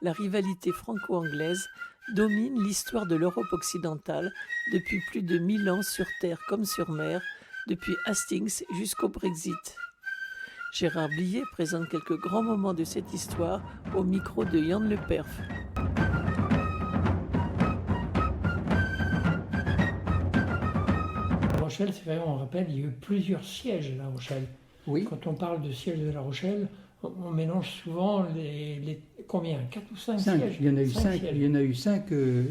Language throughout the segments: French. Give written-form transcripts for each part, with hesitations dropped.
la rivalité franco-anglaise domine l'histoire de l'Europe occidentale depuis plus de 1000 ans sur terre comme sur mer, depuis Hastings jusqu'au Brexit. Gérard Blier présente quelques grands moments de cette histoire au micro de Yann Le Perf. La Rochelle, c'est vrai, on rappelle, il y a eu plusieurs sièges à La Rochelle. Oui. Quand on parle de siège de La Rochelle, on mélange souvent les combien 4 ou 5 sièges. Il y en a eu 5, il y en a eu 5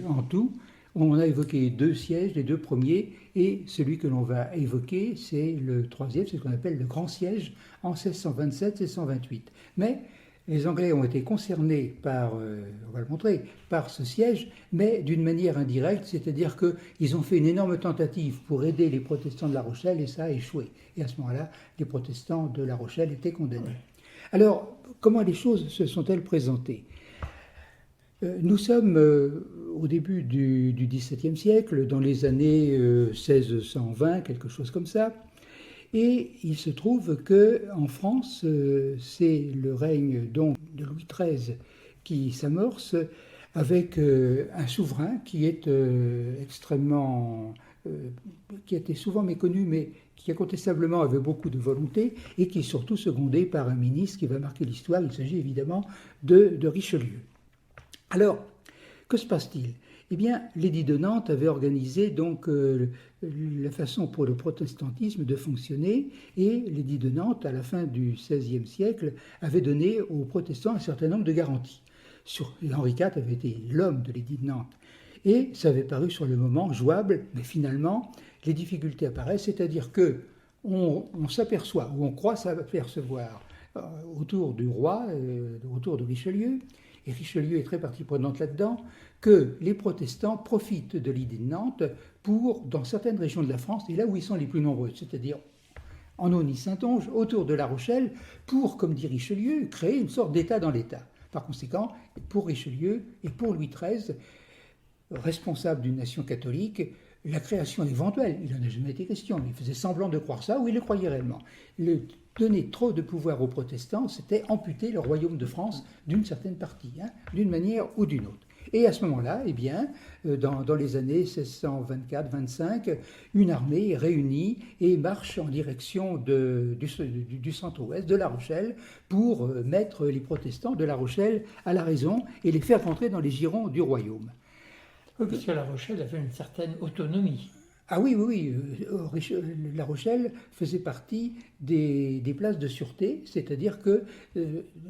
en tout. On a évoqué 2 sièges, les 2 premiers, et celui que l'on va évoquer, c'est le troisième, c'est ce qu'on appelle le grand siège en 1627-1628. Mais les Anglais ont été concernés par, on va le montrer, par ce siège, mais d'une manière indirecte, c'est-à-dire qu'ils ont fait une énorme tentative pour aider les protestants de La Rochelle et ça a échoué. Et à ce moment-là, les protestants de La Rochelle étaient condamnés. Oui. Alors, comment les choses se sont-elles présentées ? Nous sommes au début du XVIIe siècle, dans les années 1620, quelque chose comme ça. Et il se trouve qu'en France, c'est le règne donc de Louis XIII qui s'amorce avec un souverain qui est extrêmement, qui a été souvent méconnu, mais qui incontestablement avait beaucoup de volonté et qui est surtout secondé par un ministre qui va marquer l'histoire. Il s'agit évidemment de Richelieu. Alors, que se passe-t-il ? Eh bien, l'édit de Nantes avait organisé donc la façon pour le protestantisme de fonctionner et l'édit de Nantes, à la fin du XVIe siècle, avait donné aux protestants un certain nombre de garanties. Henri IV avait été l'homme de l'édit de Nantes et ça avait paru sur le moment jouable, mais finalement, les difficultés apparaissent, c'est-à-dire que on s'aperçoit, ou on croit s'apercevoir, autour du roi, autour de Richelieu, et Richelieu est très partie prenante là-dedans, que les protestants profitent de l'idée de Nantes pour, dans certaines régions de la France, et là où ils sont les plus nombreux, c'est-à-dire en Aunis-Saintonge, autour de La Rochelle, pour, comme dit Richelieu, créer une sorte d'État dans l'État. Par conséquent, pour Richelieu et pour Louis XIII, responsable d'une nation catholique, la création éventuelle, il n'en a jamais été question, il faisait semblant de croire ça, ou il le croyait réellement. Donner trop de pouvoir aux protestants, c'était amputer le royaume de France d'une certaine partie, d'une manière ou d'une autre. Et à ce moment-là, eh bien, dans les années 1624-25, une armée est réunie et marche en direction du centre-ouest, de La Rochelle, pour mettre les protestants de La Rochelle à la raison et les faire rentrer dans les girons du royaume. Oui, parce que La Rochelle avait une certaine autonomie. Ah oui, La Rochelle faisait partie des places de sûreté, c'est-à-dire que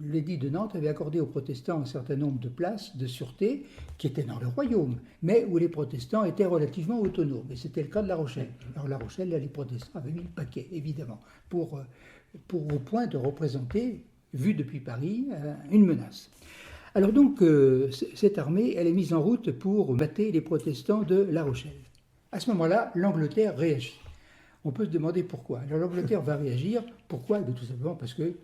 l'édit de Nantes avait accordé aux protestants un certain nombre de places de sûreté qui étaient dans le royaume, mais où les protestants étaient relativement autonomes. Et c'était le cas de La Rochelle. Alors La Rochelle, là, les protestants avaient mis le paquet, évidemment, pour au point de représenter, vu depuis Paris, une menace. Alors donc, cette armée, elle est mise en route pour mater les protestants de La Rochelle. À ce moment-là, l'Angleterre réagit. On peut se demander pourquoi. Alors l'Angleterre va réagir. Pourquoi ? Tout simplement parce que,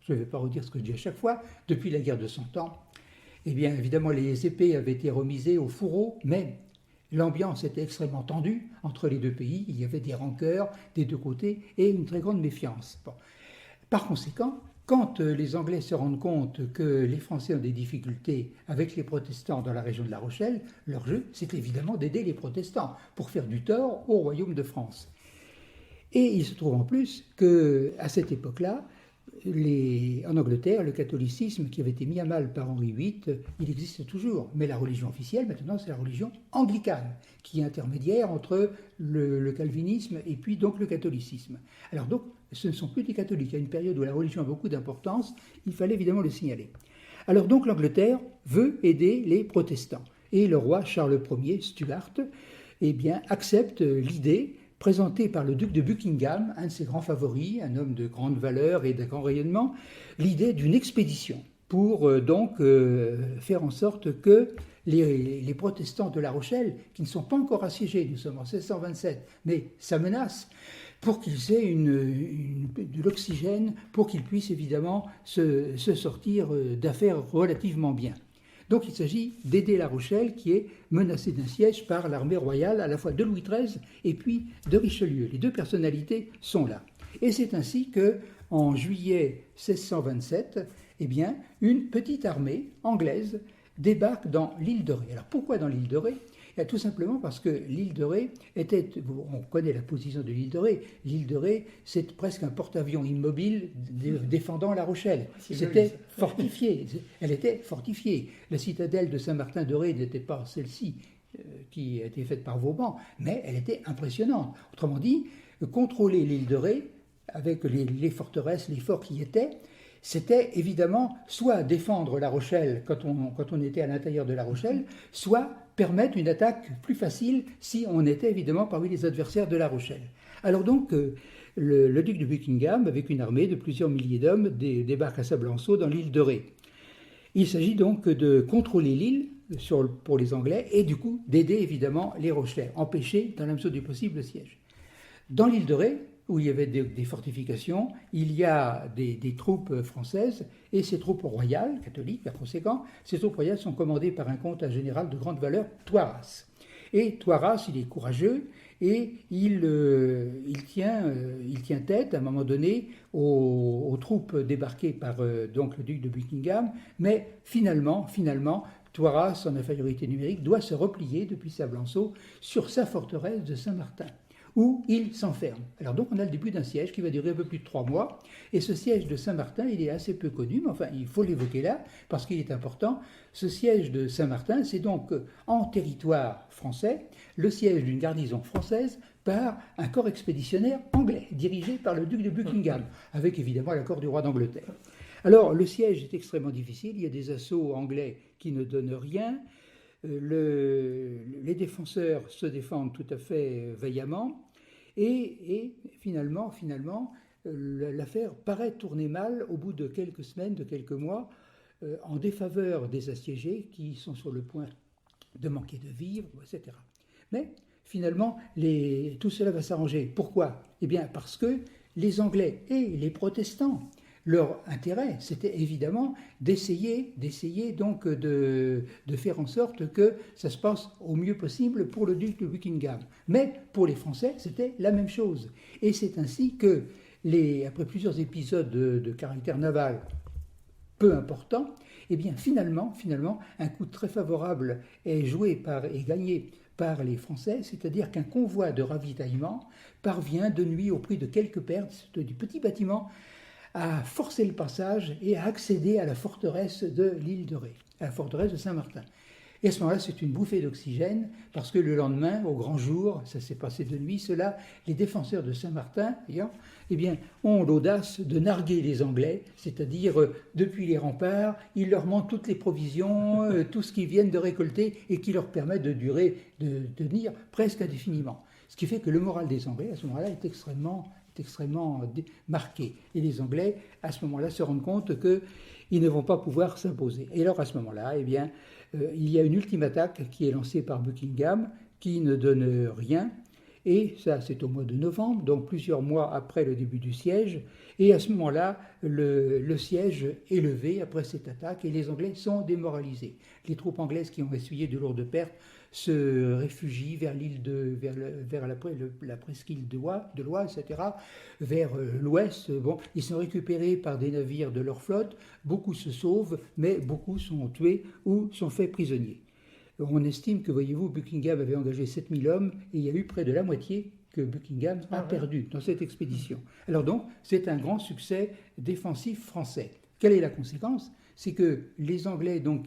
je ne vais pas redire ce que je dis à chaque fois, depuis la guerre de 100 ans, eh bien évidemment les épées avaient été remisées au fourreau, mais l'ambiance était extrêmement tendue entre les deux pays. Il y avait des rancœurs des deux côtés et une très grande méfiance. Bon. Par conséquent, quand les Anglais se rendent compte que les Français ont des difficultés avec les protestants dans la région de La Rochelle, leur jeu, c'est évidemment d'aider les protestants pour faire du tort au royaume de France. Et il se trouve en plus qu'à cette époque-là, en Angleterre, le catholicisme qui avait été mis à mal par Henri VIII, il existe toujours. Mais la religion officielle, maintenant, c'est la religion anglicane, qui est intermédiaire entre le calvinisme et puis donc le catholicisme. Alors donc, ce ne sont plus des catholiques. À une période où la religion a beaucoup d'importance, il fallait évidemment le signaler. Alors donc, l'Angleterre veut aider les protestants. Et le roi Charles Ier, Stuart, eh bien, accepte l'idée présenté par le duc de Buckingham, un de ses grands favoris, un homme de grande valeur et d'un grand rayonnement, l'idée d'une expédition pour faire en sorte que les protestants de La Rochelle, qui ne sont pas encore assiégés, nous sommes en 1627, mais ça menace, pour qu'ils aient de l'oxygène, pour qu'ils puissent évidemment se sortir d'affaires relativement bien. Donc il s'agit d'aider La Rochelle qui est menacée d'un siège par l'armée royale à la fois de Louis XIII et puis de Richelieu. Les deux personnalités sont là. Et c'est ainsi que, en juillet 1627, eh bien, une petite armée anglaise débarque dans l'île de Ré. Alors pourquoi dans l'île de Ré? Tout simplement parce que l'île de Ré était, on connaît la position de l'île de Ré, l'île de Ré c'est presque un porte-avions immobile défendant La Rochelle. C'était fortifié, elle était fortifiée. La citadelle de Saint-Martin-de-Ré n'était pas celle-ci qui a été faite par Vauban, mais elle était impressionnante. Autrement dit, contrôler l'île de Ré avec les forteresses, les forts qui y étaient, c'était évidemment soit défendre La Rochelle quand on était à l'intérieur de La Rochelle, soit permettre une attaque plus facile si on était évidemment parmi les adversaires de La Rochelle. Alors donc, le duc de Buckingham, avec une armée de plusieurs milliers d'hommes, débarque à Sablanceau dans l'île de Ré. Il s'agit donc de contrôler l'île pour les Anglais et du coup d'aider évidemment les Rochelais, empêcher dans la mesure du possible le siège. Dans l'île de Ré, où il y avait des fortifications, il y a des troupes françaises et ces troupes royales, catholiques par conséquent, ces troupes royales sont commandées par un comte, un général de grande valeur, Toiras. Et Toiras, il est courageux et il tient tête à un moment donné aux troupes débarquées par donc le duc de Buckingham, mais finalement, Toiras, en infériorité numérique, doit se replier depuis Sablanceau sur sa forteresse de Saint-Martin, où il s'enferme. Alors donc on a le début d'un siège qui va durer un peu plus de 3 mois, et ce siège de Saint-Martin, il est assez peu connu, mais enfin il faut l'évoquer là, parce qu'il est important. Ce siège de Saint-Martin, c'est donc en territoire français, le siège d'une garnison française par un corps expéditionnaire anglais, dirigé par le duc de Buckingham, avec évidemment l'accord du roi d'Angleterre. Alors le siège est extrêmement difficile, il y a des assauts anglais qui ne donnent rien, les défenseurs se défendent tout à fait vaillamment, et finalement, l'affaire paraît tourner mal au bout de quelques semaines, de quelques mois, en défaveur des assiégés qui sont sur le point de manquer de vivres, etc. Mais finalement, tout cela va s'arranger. Pourquoi? Eh bien parce que les Anglais et les protestants, leur intérêt, c'était évidemment d'essayer donc de faire en sorte que ça se passe au mieux possible pour le duc de Buckingham. Mais pour les Français, c'était la même chose. Et c'est ainsi que, après plusieurs épisodes de caractère naval peu important, eh bien finalement, un coup très favorable est gagné par les Français, c'est-à-dire qu'un convoi de ravitaillement parvient de nuit, au prix de quelques pertes, du petit bâtiment, à forcer le passage et à accéder à la forteresse de l'île de Ré, à la forteresse de Saint-Martin. Et à ce moment-là, c'est une bouffée d'oxygène, parce que le lendemain, au grand jour, ça s'est passé de nuit, les défenseurs de Saint-Martin, eh bien, ont l'audace de narguer les Anglais, c'est-à-dire, depuis les remparts, ils leur montrent toutes les provisions, tout ce qu'ils viennent de récolter, et qui leur permet de tenir presque indéfiniment. Ce qui fait que le moral des Anglais, à ce moment-là, est extrêmement marqué. Et les Anglais, à ce moment-là, se rendent compte qu'ils ne vont pas pouvoir s'imposer. Et alors, à ce moment-là, eh bien, il y a une ultime attaque qui est lancée par Buckingham, qui ne donne rien. Et ça, c'est au mois de novembre, donc plusieurs mois après le début du siège. Et à ce moment-là, le siège est levé après cette attaque et les Anglais sont démoralisés. Les troupes anglaises qui ont essuyé de lourdes pertes se réfugient vers la presqu'île de l'Oise, etc., vers l'ouest. Bon, ils sont récupérés par des navires de leur flotte, beaucoup se sauvent, mais beaucoup sont tués ou sont faits prisonniers. On estime que, voyez-vous, Buckingham avait engagé 7000 hommes et il y a eu près de la moitié que Buckingham a perdu dans cette expédition. Alors donc, c'est un grand succès défensif français. Quelle est la conséquence? C'est que les Anglais donc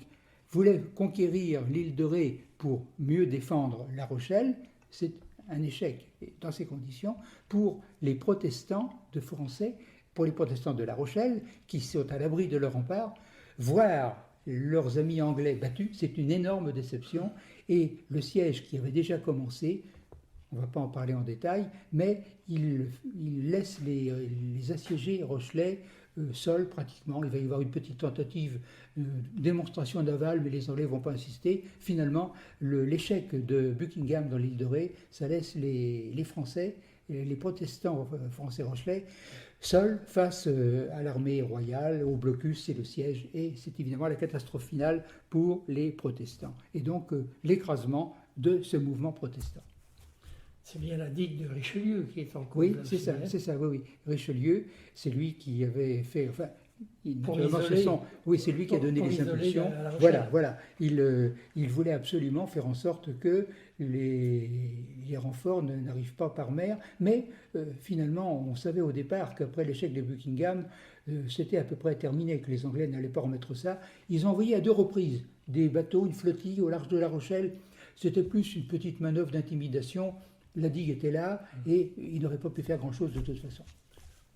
voulaient conquérir l'île de Ré pour mieux défendre La Rochelle. C'est un échec dans ces conditions pour les protestants pour les protestants de La Rochelle, qui sont à l'abri de leur rempart, voir leurs amis anglais battus, c'est une énorme déception. Et le siège qui avait déjà commencé, on ne va pas en parler en détail, mais il laisse les assiégés rochelais seuls pratiquement. Il va y avoir une petite tentative de démonstration navale, mais les Anglais ne vont pas insister. Finalement, l'échec de Buckingham dans l'île de Ré, ça laisse les Français, les protestants français rochelais, seuls face à l'armée royale, au blocus et le siège. Et c'est évidemment la catastrophe finale pour les protestants. Et donc l'écrasement de ce mouvement protestant. C'est bien la digue de Richelieu qui est en cause. Oui, là c'est aussi, ça, hein. c'est ça, oui, oui. Richelieu, c'est lui qui avait fait, enfin, Pour naturellement, l'isoler. oui, c'est lui qui a donné Pour les isoler impulsions. la Rochelle. Voilà, voilà. Il voulait absolument faire en sorte que les renforts n'arrivent pas par mer, mais finalement, on savait au départ qu'après l'échec de Buckingham, c'était à peu près terminé, que les Anglais n'allaient pas remettre ça. Ils ont envoyé à 2 reprises des bateaux, une flottille au large de La Rochelle. C'était plus une petite manœuvre d'intimidation. La digue était là et ils n'auraient pas pu faire grand-chose de toute façon.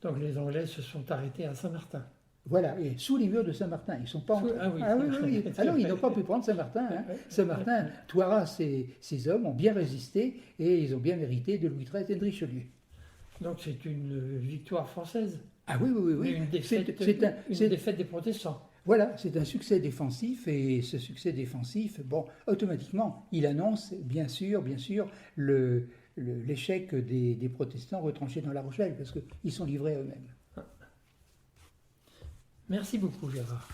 Donc les Anglais se sont arrêtés à Saint-Martin. Voilà, et sous les murs de Saint-Martin. Ils sont pas entrés. Ah oui. Oui. Ah non, ils n'ont pas pu prendre Saint-Martin. Hein. Saint-Martin, Toiras et ses hommes ont bien résisté et ils ont bien mérité de Louis XIII et de Richelieu. Donc c'est une victoire française. Ah oui, oui, oui. Mais oui. une défaite, C'est- défaite des protestants. Voilà, c'est un succès défensif et ce succès défensif, bon, automatiquement, il annonce bien sûr, l'échec des protestants retranchés dans La Rochelle parce qu'ils sont livrés à eux-mêmes. Merci beaucoup Gérard.